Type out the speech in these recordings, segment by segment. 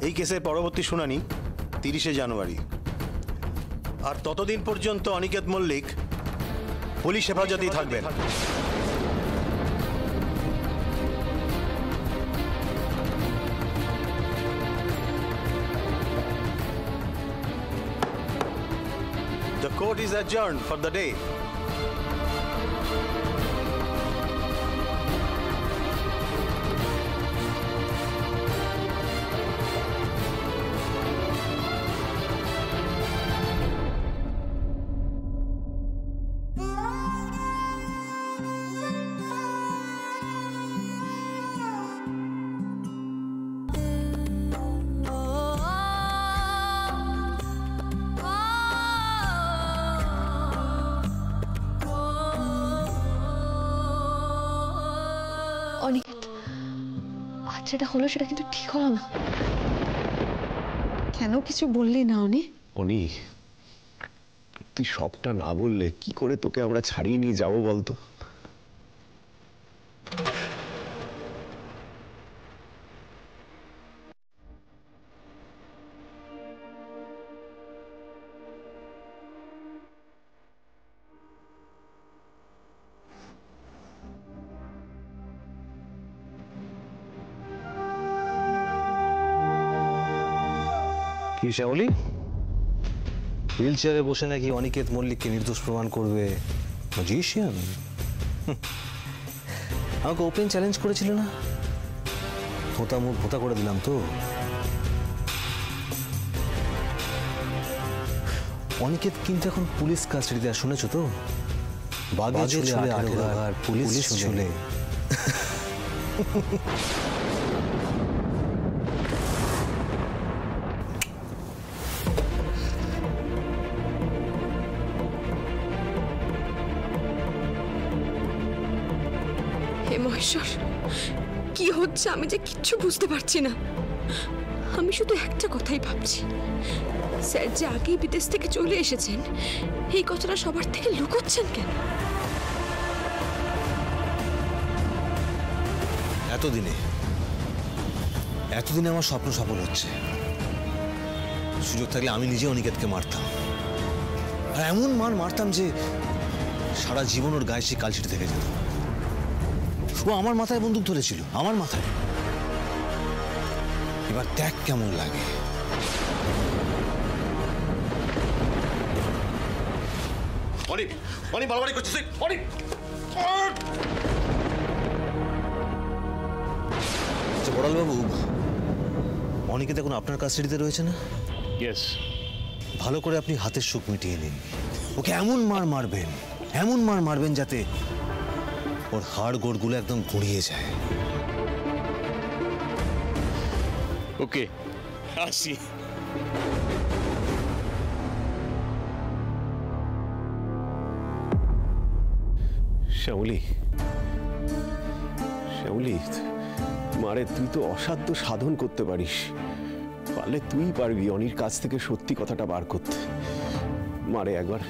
এই কেসের পরবর্তী শুনানি 30শে জানুয়ারি। আর ততদিন পর্যন্ত অনিকেত মল্লিক পুলিশ হেফাজতেই থাকবেন। The court is adjourned for the day. Aniket, আজ যেটা হলো সেটা কিন্তু ঠিক হলো না। কেন কিছু বললি না অনি? অনি, তুই সবটা না বললে কি করে তোকে আমরা ছাড়িয়ে নিয়ে যাবো বলতো? কি শ্যামলী, হুইল চেয়ারে বসে নাকি অনিকেত মল্লিককে নির্দোষ প্রমাণ করবে? ম্যাজিশিয়ান। আমাকে ওপেন চ্যালেঞ্জ করেছিল না, ধোঁতা মুখ ভোঁতা করে দিলাম তো। অনিকেত কিন্তু এখন পুলিশ কাস্টাডিতে, শুনেছো তো? বাঘে ছুলে 18 ঘাড়, পুলিশ ছুলে। মহেশ্বর, কি হচ্ছে আমি যে কিচ্ছু বুঝতে পারছি না। আমি শুধু একটা কথাই ভাবছি, স্যার যে আগেই বিদেশ থেকে চলে এসেছেন, এই কথাটা সবার থেকে লুকোচ্ছেন কেন? এতদিনে আমার স্বপ্ন সফল হচ্ছে। সুযোগ থাকলে আমি নিজে অনিকেতকে মারতাম, আর এমন মারতাম যে সারা জীবন ওর গায়ে সে কালচিটে থেকে যেত। ও আমার মাথায় বন্দুক ধরেছিল, আমার মাথায়। এবার দেখ কেমন লাগে। অনিক, অনিক বাড়াবাড়ি করছিস অনিক। বড়াল বাবু, অনিকেত এখন আপনার কাস্টাডিতে রয়েছে না? ইয়েস। ভালো করে আপনি হাতের সুখ মিটিয়ে নিন। ওকে এমন মারবেন, এমন মারবেন যাতে ওর হাড় গোড়গুলো একদম গুঁড়িয়ে যায়। ওকে, আসি। শ্যামলী, মারে তুই তো অসাধ্য সাধন করতে পারিস। পারলে তুই পারবি অনির কাছ থেকে সত্যি কথাটা বার করতে। মারে একবার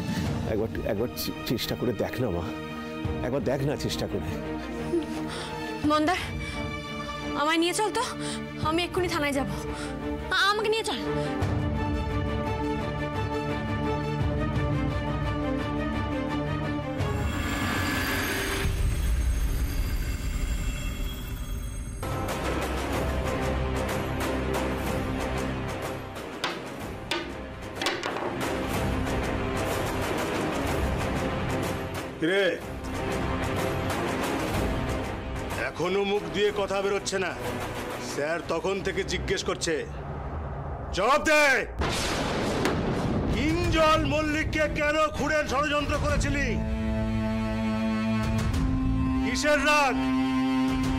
একবার একবার চেষ্টা করে দেখ না মা, একবার দেখ না চেষ্টা করে। মন্দার, আমায় নিয়ে চল তো, আমি এক্ষুনি থানায় যাব। আমাকে নিয়ে চল। রে, এখনো মুখ দিয়ে কথা বেরোচ্ছে না। স্যার তখন থেকে জিজ্ঞেস করছে, জবাব দে। কিঞ্জল মল্লিককে কেন খুনের ষড়যন্ত্র করেছিলি? কিসের রাগ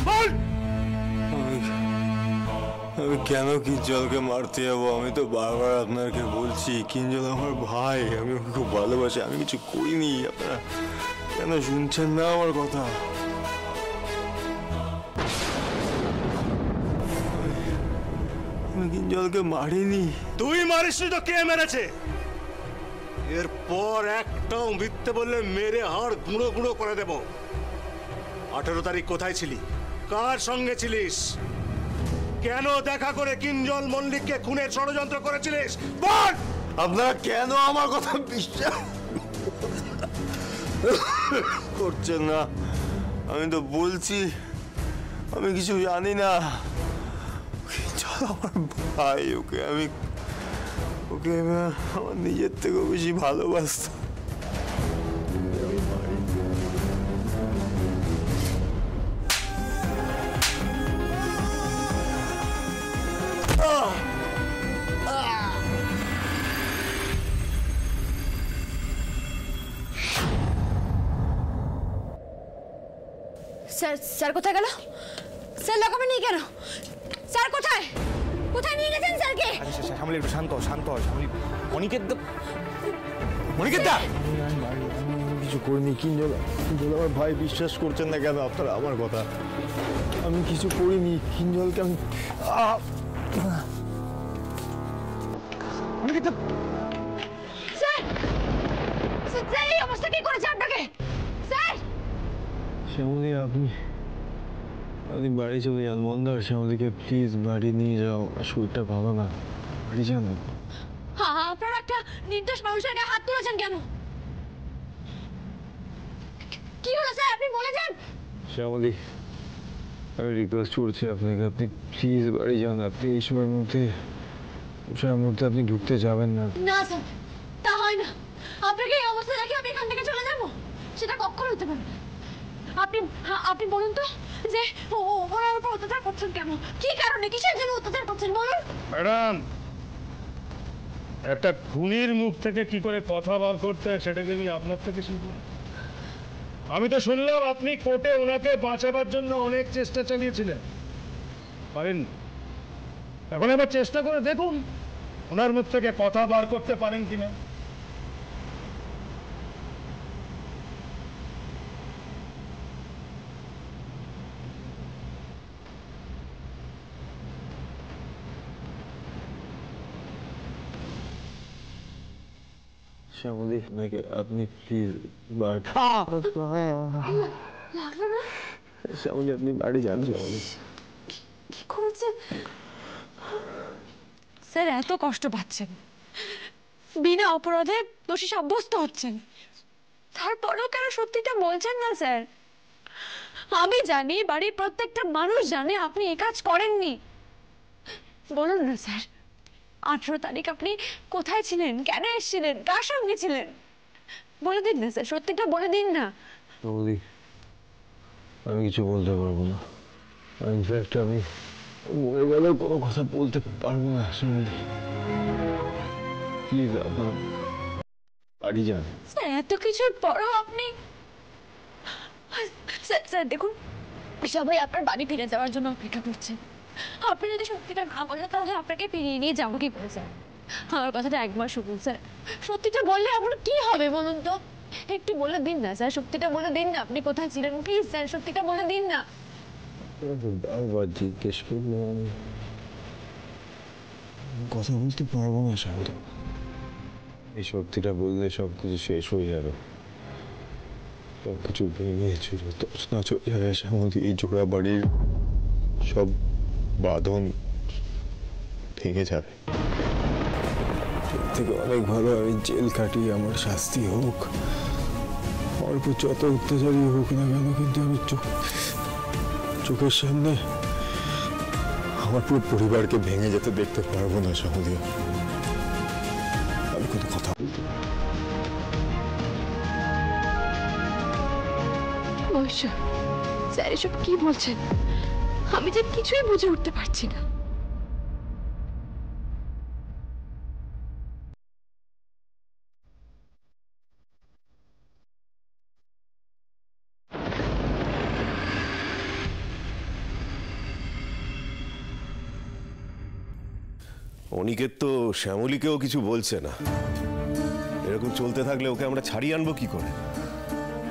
বল। আমি কেন কিঞ্জলকে মারতে যাবো? আমি তো বারবার আপনাকে বলছি কিঞ্জল আমার ভাই, আমি ওকে খুব ভালোবাসি, আমি কিছু করিনি। আপনারা কেন শুনছেন না আমার কথা? আমি কিঞ্জলকে মারিনি। তুই মারিসনি তো কে মেরেছে? এরপর একটাও মিথ্যে বললে মেরে হাড় গুঁড়ো গুঁড়ো করে দেব। 18 তারিখ কোথায় ছিলি? কার সঙ্গে ছিলিস? কেন দেখা করে কিঞ্জল মল্লিককে খুনের ষড়যন্ত্র করেছিলিস বল। আপনারা কেন আমার কথা বিশ্বাস করছেন না? আমি তো বলছি আমি কিছু জানি না। কিঞ্জল আমার ভাই, ওকে আমি আমার নিজের থেকেও বেশি ভালোবাসতাম। স্যার স্যার কোথায় গেল? স্যার লকআপে নেই কেন? স্যার কোথায় কোথায় নিয়ে গেছেন স্যারকে? শ্যামলী একটু শান্ত শান্ত হয় শ্যামলী। অনিকেত অনিকেত দা কিছু করিনি। কিঞ্জল আমার ভাই, বিশ্বাস করছেন না কেন আপনারা আমার কথা? আমি কিছু করিনি কিঞ্জলকে। আমি স্যার স্যার এই অবস্থা কি করেছে আপনাকে? স্যার শ্যামলী আপনি বাড়ি চলে যান। মন্দার শ্যামলীকে প্লিজ বাড়ি নিয়ে যাও, শরীরটা ভালো না, বাড়ি যান। আপনারা একটা নির্দোষ মানুষের গায়ে হাত তুলেছেন কেন? কি হলো স্যার আপনি বলে যান। শ্যামলী আমি রিকোয়েস্ট করছি আপনাকে, আপনি প্লিজ বাড়ি যান। আপনি এই সময়ের মধ্যে আপনি ঢুকতে যাবেন না। না স্যার তা হয় না। আপনাকে এই অবস্থা দেখে আমি এখান থেকে চলে যাব? সেটা কখনো হতে পারে না। আপনি বলুন তো যে ওনার উপর অত্যাচার করছেন কেন? কি কারণে, কিসের জন্য অত্যাচার করছেন বলুন। ম্যাডাম, একটা খুনির মুখ থেকে কি করে কথা বার করতে হয় সেটাকে আমি আপনার থেকে শিখব। আমি তো শুনলাম আপনি কোর্টে ওনাকে বাঁচাবার জন্য অনেক চেষ্টা চালিয়েছিলেন, পারেন। এখন এবার চেষ্টা করে দেখুন ওনার মুখ থেকে কথা বার করতে পারেন কিনা। শ্যামলী আপনাকে, আপনি প্লিজ শ্যামলী আপনি বাড়ি যান। শ্যামলী কি করেছেন স্যার? এত কষ্ট পাচ্ছেন, বিনা অপরাধে দোষী সাব্যস্ত হচ্ছেন, তারপরেও কেন সত্যিটা বলছেন না স্যার? আমি জানি, বাড়ির প্রত্যেকটা মানুষ জানে আপনি এই কাজ করেননি। বলুন না স্যার, 18 তারিখ আপনি কোথায় ছিলেন, কেন এসেছিলেন, কার সঙ্গে ছিলেন? বলে দিন না স্যার, সত্যিটা বলে দিন না। শ্যামলী আমি কিছু বলতে পারবো না। ইনফ্যাক্ট আমি মনের বেলায় কোনো কথা বলতে পারবো না। শ্যামলী প্লিজ আপনার বাড়ি যান। স্যার এত কিছুর পরও আপনি স্যার দেখুন, সবাই আপনার বাড়ি ফিরে যাওয়ার জন্য অপেক্ষা করছে। আপনি যদি সত্যিটা না বলেন তাহলে আপনাকে ফিরিয়ে নিয়ে যাবো কি করে স্যার? আমার কথাটা একবার শুনুন স্যার, সত্যিটা বললে আপনার কি হবে বলুন তো? একটু বলে দিন না স্যার, সত্যিটা বলে দিন না। আপনি কোথায় ছিলেন প্লিজ স্যার, সত্যিটা বলে দিন না। আবার জিজ্ঞেস করলে আমি কথা বলতে পারবো না। শ্যামলী এই সত্যিটা বললে সব কিছু শেষ হয়ে যাবে, সব কিছু ভেঙে চুরে তছনছ হয়ে যাবে। শ্যামলী এই জোড়া বাড়ির সব বাঁধন ভেঙে যাবে। এর থেকে অনেক ভালো আমি জেল কাটি, আমার শাস্তি হোক, অল্প যত অত্যাচারী হোক না কেন, কিন্তু আমি চোখের সামনে আমার পুরো পরিবারকে ভেঙে যেতে দেখতে পারবো না। শ্যামলী আমি কোনো কথা বলতে স্যার এসব কি বলছেন? আমি যে কিছুই বুঝে উঠতে পারছি না। অনিকেত তো শ্যামলীকেও কিছু বলছে না। এরকম চলতে থাকলে ওকে আমরা ছাড়িয়ে আনবো কি করে?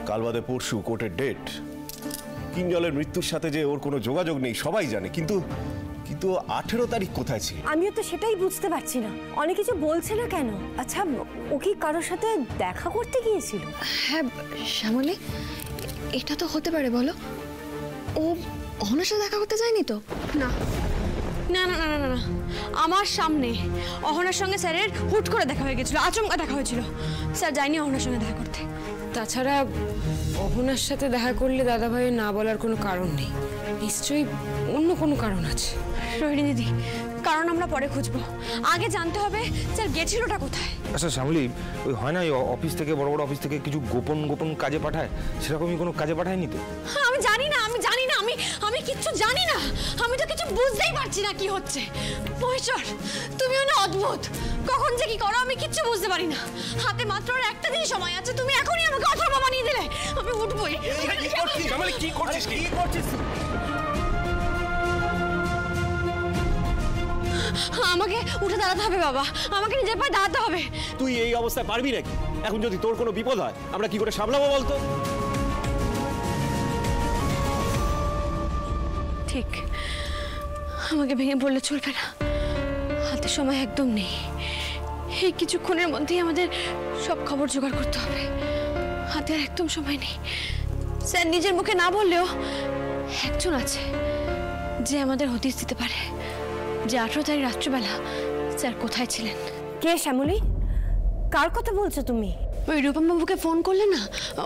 কাল বাদে পরশু কোর্টের ডেট। কিঞ্জলের মৃত্যুর সাথে যে ওর কোনো যোগাযোগ নেই সবাই জানে, কিন্তু 18 তারিখ কোথায় ছিল? আমিও তো সেটাই বুঝতে পারছি না, অনেক কিছু বলছে না কেন। আচ্ছা ও কি কারোর সাথে দেখা করতে গিয়েছিল? হ্যাঁ শ্যামলী, এটা তো হতে পারে বলো। ও অহনার সাথে দেখা করতে যায়নি তো? না, না না না না না না, আমার সামনে অহনার সঙ্গে স্যারের হুট করে দেখা হয়ে গেছিল, আচমকা দেখা হয়েছিল। স্যার যায়নি অহনার সঙ্গে দেখা করতে। তাছাড়া অহনার সাথে দেখা করলে দাদাভাইয়ের না বলার কোনো কারণ নেই, নিশ্চয়ই অন্য কোনো কারণ আছে। রোহিণী দিদি, কারণ আমরা পরে খুঁজবো, আগে জানতে হবে স্যার গেছিলটা কোথায়। আচ্ছা শ্যামলী, ওই হয় না অফিস থেকে, বড় বড় অফিস থেকে কিছু গোপন গোপন কাজে পাঠায়, সেরকমই কোনো কাজে পাঠায়নি তো? আমি জানি না, আমি কিচ্ছু জানি না, আমি তো কিছু বুঝতেই পারছি না কি হচ্ছে। মহেশ্বর, তুমিও না অদ্ভুত, কখন যে কি করো আমি কিচ্ছু বুঝতে পারি না। হাতে মাত্র আর একটা দিন সময় আছে, তুমি এখনই আমাকে অথর্ব বানিয়ে দিলে। আমি উঠবই। কি করছিস? আমাকে উঠে দাঁড়াতে হবে বাবা, আমাকে নিজের পায়ে দাঁড়াতে হবে। তুই এই অবস্থায় পারবি নাকি? এখন যদি তোর কোনো বিপদ হয় আমরা কি করে সামলাবো বলতো? ঠিক, আমাকে ভেঙে পড়লে চলবে না, হাতে সময় একদম নেই। এই কিছুক্ষণের মধ্যেই আমাদের সব খবর জোগাড় করতে হবে, হাতে আর একদম সময় নেই। স্যার নিজের মুখে না বললেও একজন আছে যে আমাদের হদিশ দিতে পারে যে 18 তারিখ রাত্রিবেলা স্যার কোথায় ছিলেন। কে শ্যামলী? কার কথা বলছো তুমি? ওই রূপম বাবুকে ফোন করলে না,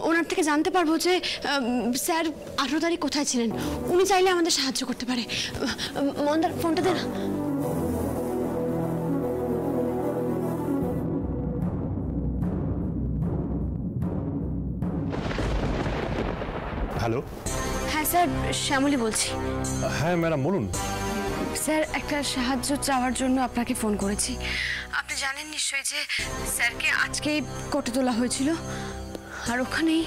ওনার থেকে জানতে পারবো যে স্যার 18 তারিখ কোথায় ছিলেন। উনি চাইলে আমাদের সাহায্য করতে পারে। মন্দার ফোনটা দে না। হ্যালো। হ্যাঁ স্যার, শ্যামলী বলছি। হ্যাঁ ম্যাডাম বলুন। স্যার একটা সাহায্য চাওয়ার জন্য আপনাকে ফোন করেছি। আপনি জানেন নিশ্চয়ই যে স্যারকে আজকেই কোর্টে তোলা হয়েছিল, আর ওখানেই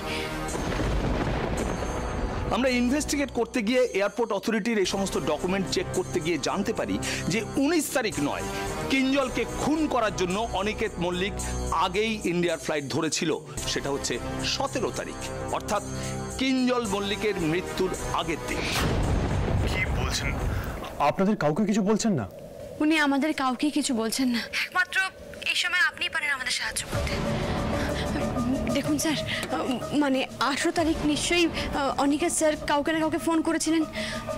আমরা ইনভেস্টিগেট করতে গিয়ে এয়ারপোর্ট অথরিটির এই সমস্ত ডকুমেন্ট চেক করতে গিয়ে জানতে পারি যে 19 তারিখ নয়, কিঞ্জলকে খুন করার জন্য অনিকেত মল্লিক আগেই ইন্ডিয়ার ফ্লাইট ধরেছিল। সেটা হচ্ছে 17 তারিখ, অর্থাৎ কিঞ্জল মল্লিকের মৃত্যুর আগের দিন। কি বলছেন? আপনাদের কাউকে কিছু বলছেন না? উনি আমাদের কাউকে কিছু বলছেন না, একমাত্র এই সময় আপনিই পারেন আমাদের সাহায্য করতে। দেখুন স্যার, মানে 18 তারিখ নিশ্চয়ই অনিকেত স্যার কাউকে না কাউকে ফোন করেছিলেন।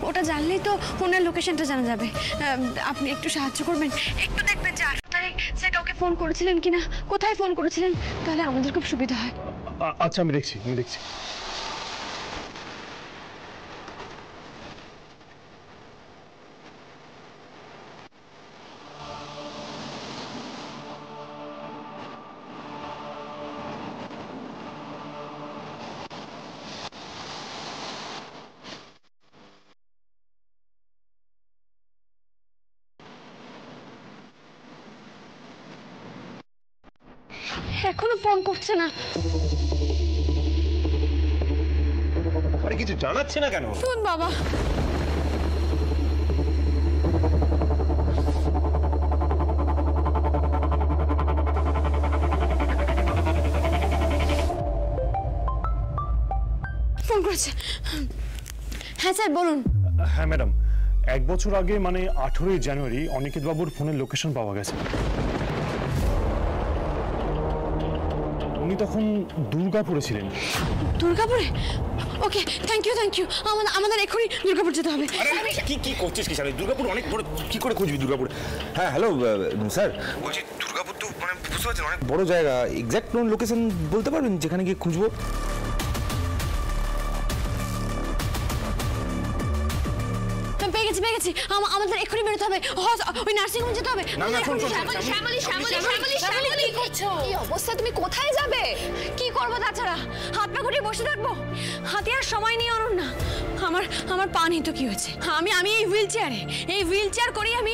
ওটা জানলেই তো ওনার লোকেশনটা জানা যাবে। আপনি একটু সাহায্য করবেন, একটু দেখবেন যে 18 তারিখ স্যার কাউকে ফোন করেছিলেন কিনা, কোথায় ফোন করেছিলেন, তাহলে আমাদের খুব সুবিধা হয়। আচ্ছা আমি দেখছি। এখনো ফোন করছে না। আরে কিছু জানাচ্ছে না কেন? ফোন বাবা। ফোন করেছে। হ্যাঁ স্যার বলুন। হ্যাঁ ম্যাডাম, 1 বছর আগে মানে 18ই জানুয়ারি অনিকেত বাবুর ফোনের লোকেশন পাওয়া গেছে। উনি তখন দুর্গাপুরে ছিলেন। দুর্গাপুরে? ওকে, থ্যাংক ইউ। আমাদের এখনই দুর্গাপুর যেতে হবে। কি করছিস কি স্যার? দুর্গাপুর অনেক বড়, কি করে খুঁজবি দুর্গাপুর? হ্যাঁ হ্যালো স্যার, বলছি দুর্গাপুর তো মানে বুঝতে পারছেন অনেক বড় জায়গা, এক্স্যাক্ট লোকেশন বলতে পারবেন যেখানে গিয়ে খুঁজবো? পেয়ে গেছি। আমাদের এখনই বেরোতে হবে, ওই নার্সিং হোম যেতে হবে। শ্যামলী কি করছো? এই অবস্থা তুমি কোথায় যাবে? কি করবো তাছাড়া? হাত পা গুটিয়ে বসে থাকবো? হাতে আর সময় নেই অনন্যা। আমার পা নেই তো কি হয়েছে? আমি এই হুইল চেয়ার করেই আমি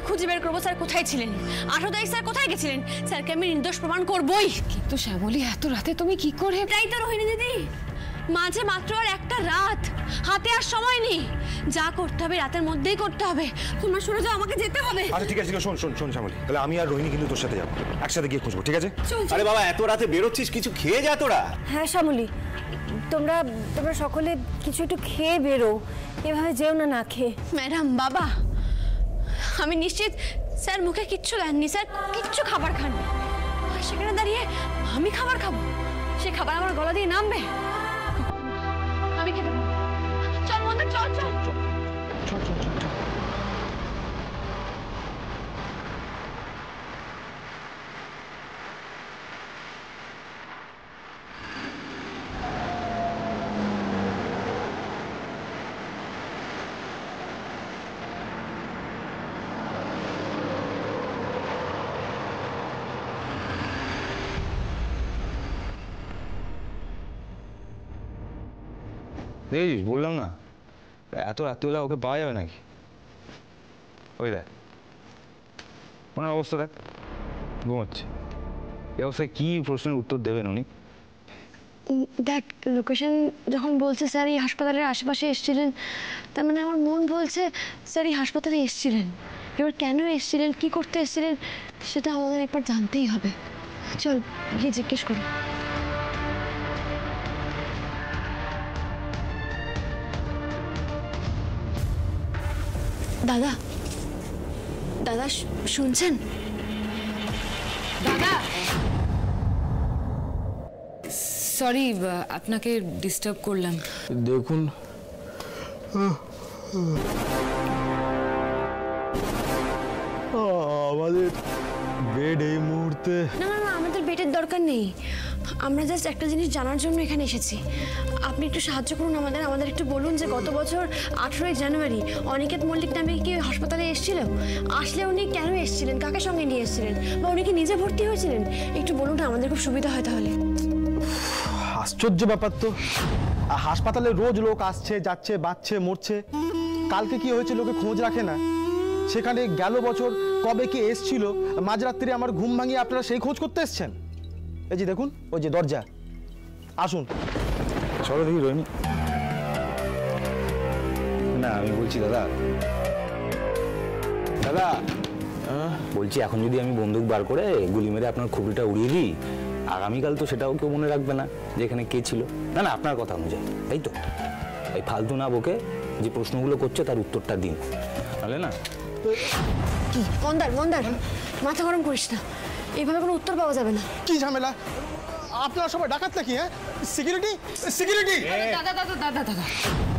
খুঁজে বের করবো স্যার কোথায় ছিলেন, 18 তারিখ স্যার কোথায় গেছিলেন। স্যারকে আমি নির্দোষ প্রমাণ করবোই। কিন্তু শ্যামলী এত রাতে তুমি কি করে? তাই তো রোহিণী দিদি, মাঝে মাত্র আর একটা রাত, হাতে আর সময় নেই। যা করতে হবে রাতের মধ্যেই করতে হবে। তোমরা শুনে যাও, আমাকে যেতে হবে। আচ্ছা ঠিক আছে, শোন শ্যামলী, তাহলে আমি আর রোহিণী কিন্তু তোর সাথে যাবো, একসাথে গিয়ে খুঁজবো, ঠিক আছে? আরে বাবা, এত রাতে বেরোচ্ছিস, কিছু খেয়ে যা তোরা। হ্যাঁ শ্যামলী, তোমরা সকলে কিছু একটু খেয়ে বেরো, এভাবে যেও না খেয়ে। ম্যাডাম, বাবা, আমি নিশ্চিত স্যার মুখে কিচ্ছু দেননি, স্যার কিচ্ছু খাবার খাননি। সেখানে দাঁড়িয়ে আমি খাবার খাবো? সে খাবার আমার গলা দিয়ে নামবে? আমি খেতে পারবো। চল মন্দির, চল। দেখেছিস বললাম না, এত রাত্রিবেলা ওকে পাওয়া যাবে নাকি? ওই দেখ ওনার অবস্থা, দেখ ঘুমাচ্ছে। এই অবস্থায় কি প্রশ্নের উত্তর দেবেন উনি? দেখ লোকেশন যখন বলছে স্যার এই হাসপাতালের আশেপাশে এসেছিলেন, তার মানে আমার মন বলছে স্যার এই হাসপাতালে এসেছিলেন। এবার কেন এসেছিলেন, কি করতে এসেছিলেন, সেটা আমাদের একবার জানতেই হবে। চল গিয়ে জিজ্ঞেস করো। দাদা, দাদা শুনছেন? দাদা সরি, আপনাকে ডিস্টার্ব করলাম। দেখুন আমাদের বেড এই মুহূর্তে। না না না, আমাদের বেডের দরকার নেই। আমরা জাস্ট একটা জিনিস জানার জন্য এখানে এসেছি। আপনি একটু সাহায্য করুন আমাদের একটু বলুন যে গত বছর 18ই জানুয়ারি অনিকেত মল্লিক নামে কি হাসপাতালে এসেছিল? আসলে উনি কেন এসেছিলেন, কাকে সঙ্গে নিয়ে এসেছিলেন, বা উনি কি নিজে ভর্তি হয়েছিলেন? একটু বলুন না, আমাদের খুব সুবিধা হয় তাহলে। আশ্চর্য ব্যাপার তো, হাসপাতালে রোজ লোক আসছে যাচ্ছে, বাঁচছে মরছে, কালকে কি হয়েছে লোকে খোঁজ রাখে না। সেখানে গেল বছর কবে কি এসছিল, মাঝরাত্রি আমার ঘুম ভাঙিয়ে আপনারা সেই খোঁজ করতে এসছেন। এই যে দেখুন, ওই যে দরজা, আসুন। চলো দেখি রোহিণী। না আমি বলছি দাদা, দাদা বলছি এখন যদি আমি বন্দুক বার করে গুলি মেরে আপনার খুবরিটা উড়িয়ে দিই, আগামীকাল তো সেটাও কেউ মনে রাখবে না যে এখানে কে ছিল। না না, আপনার কথা অনুযায়ী, তাই তো? এই ফালতু না বকে যে প্রশ্নগুলো করছে তার উত্তরটা দিন, তাহলে না। কি মন্দার মন্দার, মাথা গরম করিস না, এইভাবে কোনো উত্তর পাওয়া যাবে না। কি ঝামেলা, আপনারা সবাই ডাকাত নাকি? হ্যাঁ, সিকিউরিটি সিকিউরিটি। দাদা দাদা দাদা দাদা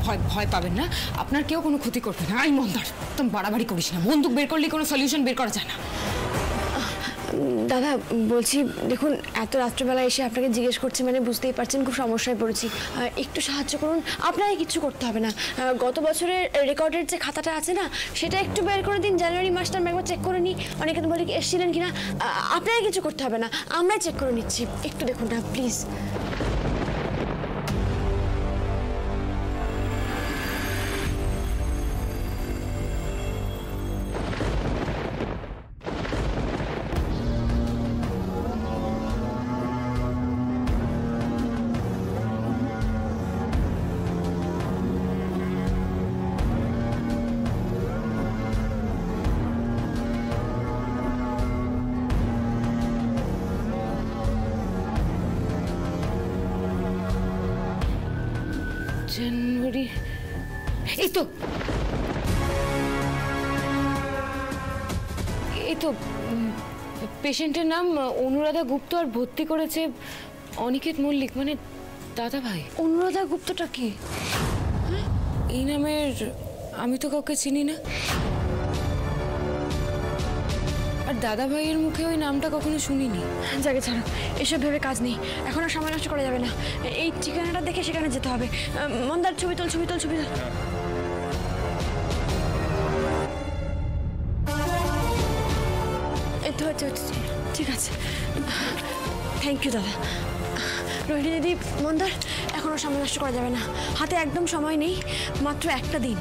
ভয় ভয় পাবেন না, আপনার কেউ কোনো ক্ষতি করবে না। আই মন্দার, তুমি বাড়াবাড়ি করিস না, বন্দুক বের করলে কোনো সলিউশন বের করা যায় না। দাদা বলছি, দেখুন এত রাত্রেবেলা এসে আপনাকে জিজ্ঞেস করছি মানে বুঝতেই পারছেন খুব সমস্যায় পড়েছি। একটু সাহায্য করুন, আপনাকে কিছু করতে হবে না। গত বছরের রেকর্ডের যে খাতাটা আছে না, সেটা একটু বের করে দিন। জানুয়ারি মাসটা আমি একবার চেক করে নিই অনেকে বলে কি এসেছিলেন কিনা। আপনাকে কিছু করতে হবে না, আমরাই চেক করে নিচ্ছি। একটু দেখুন না প্লিজ। জানুয়ারি, এই তো পেশেন্টের নাম অনুরাধা গুপ্ত আর ভর্তি করেছে অনিকেত মল্লিক, মানে দাদা ভাই। অনুরাধা গুপ্তটা কি? এই নামের আমি তো কাউকে চিনি না, আর দাদা ভাইয়ের মুখে ওই নামটা কখনো শুনিনি। জায়গা ছাড়ো, এসব ভেবে কাজ নেই, এখন আর সময় নষ্ট করা যাবে না। এই ঠিকানাটা দেখে সেখানে যেতে হবে। মন্দার ছবি তোল, ছবি তোল, ছবি তোল। এই তো হচ্ছে, ঠিক আছে, থ্যাংক ইউ দাদা। রোহিণী দিদি, মন্দার, এখনও সময় নষ্ট করা যাবে না, হাতে একদম সময় নেই, মাত্র একটা দিন।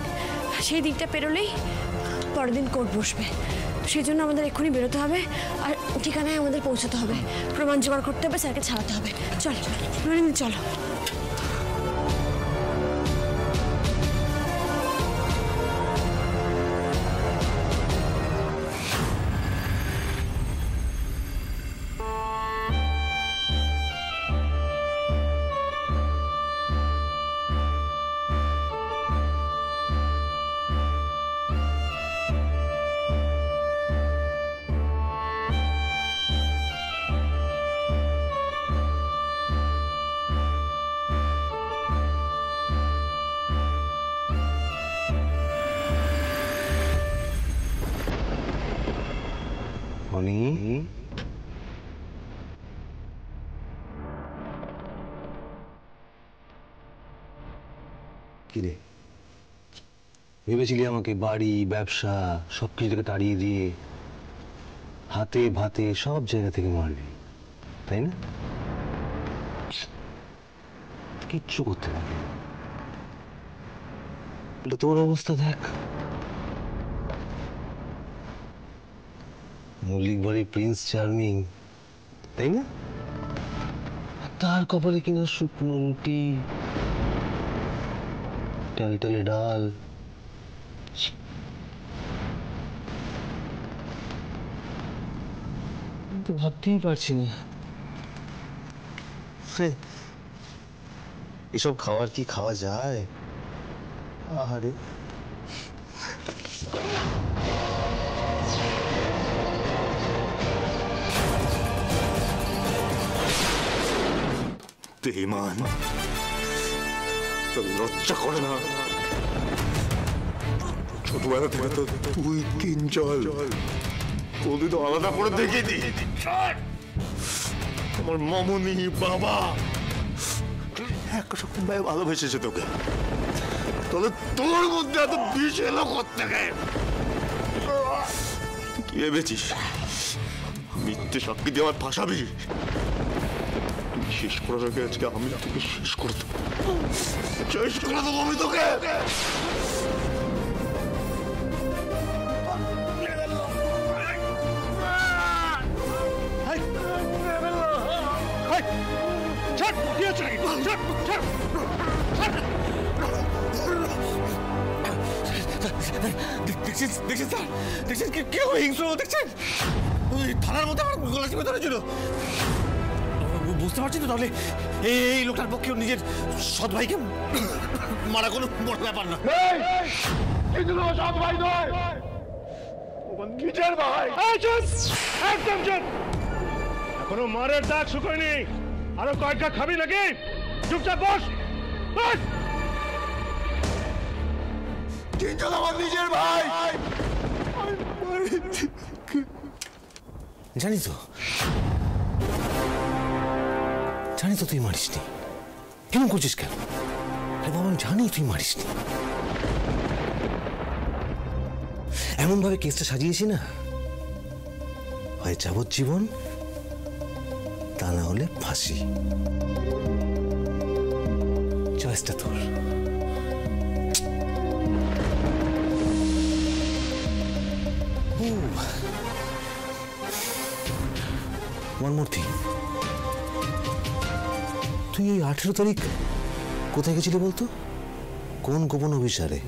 সেই দিনটা পেরোলেই পরের দিন কোর্ট বসবে, সেই জন্য আমাদের এক্ষুনি বেরোতে হবে আর ঠিকানায় আমাদের পৌঁছতে হবে, প্রমাণ জোগাড় করতে হবে, স্যারকে ছাড়াতে হবে। চল রোহিণী, চলো। কিরে, ভেবেছিলি আমাকে বাড়ি ব্যবসা সবকিছু থেকে তাড়িয়ে দিয়ে হাতে ভাতে সব জায়গা থেকে মারবি, তাই না? কিচ্ছু করতে পারবি না। তোর অবস্থা দেখ। মল্লিক বাড়ি প্রিন্স চার্মিং, তাই না? তার কপালে কিনা শুকনো রুটি, টালটালে ডাল। তো ভাবতেই পারছি না এসব খাবার কি খাওয়া যায়? আরে বেঈমান, তোর লজ্জা করে না? ছোটবেলা থেকে তো তুই কিঞ্জল ওদের তো আলাদা করে দেখিনি। আমার মামুনি বাবা একরকম ভাবে ভালোবেসেছে তোকে, তাহলে তোর মধ্যে এত বিষ এলো কোত্থেকে? কি ভেবেছিস মিথ্যে সাক্ষী দিয়ে আমার ফাঁসাবি? তুই শেষ করার আগে আজকে আমি তোকে শেষ করে দেবো, শেষ করে দেবো আমি তোকে। দেখছেন স্যার, দেখছেন কিরকম হিংস্র দেখছেন? ওই থানার মধ্যে আমার গলা চেপে ধরেছিল। বুঝতে পারছি তো, তাহলে এই লোকটার পক্ষে নিজের সৎ ভাইকে মারা কোনো বড় ব্যাপার না। সৎ ভাই নয়, নিজের ভাই। একদম চুপ, এখনো মারের দাগ শুকোয়নি। আরো কয়েকটা খাবি নাকি? চুপচাপ বস। কিঞ্জল আমার নিজের ভাই। জানি তো, জানি তো তুই মারিসনি। কেমন করছিস কেন? আরে বাবা, আমি জানি তুই মারিসনি। এমন ভাবে কেসটা সাজিয়েছি না, হয় যাবজ্জীবন, তা না হলে ফাঁসি। চয়েসটা তোর। one more thing, তুই ওই 18 তারিখ কোথায় গেছিলি বলতো? কোন গোপন অভিসারে?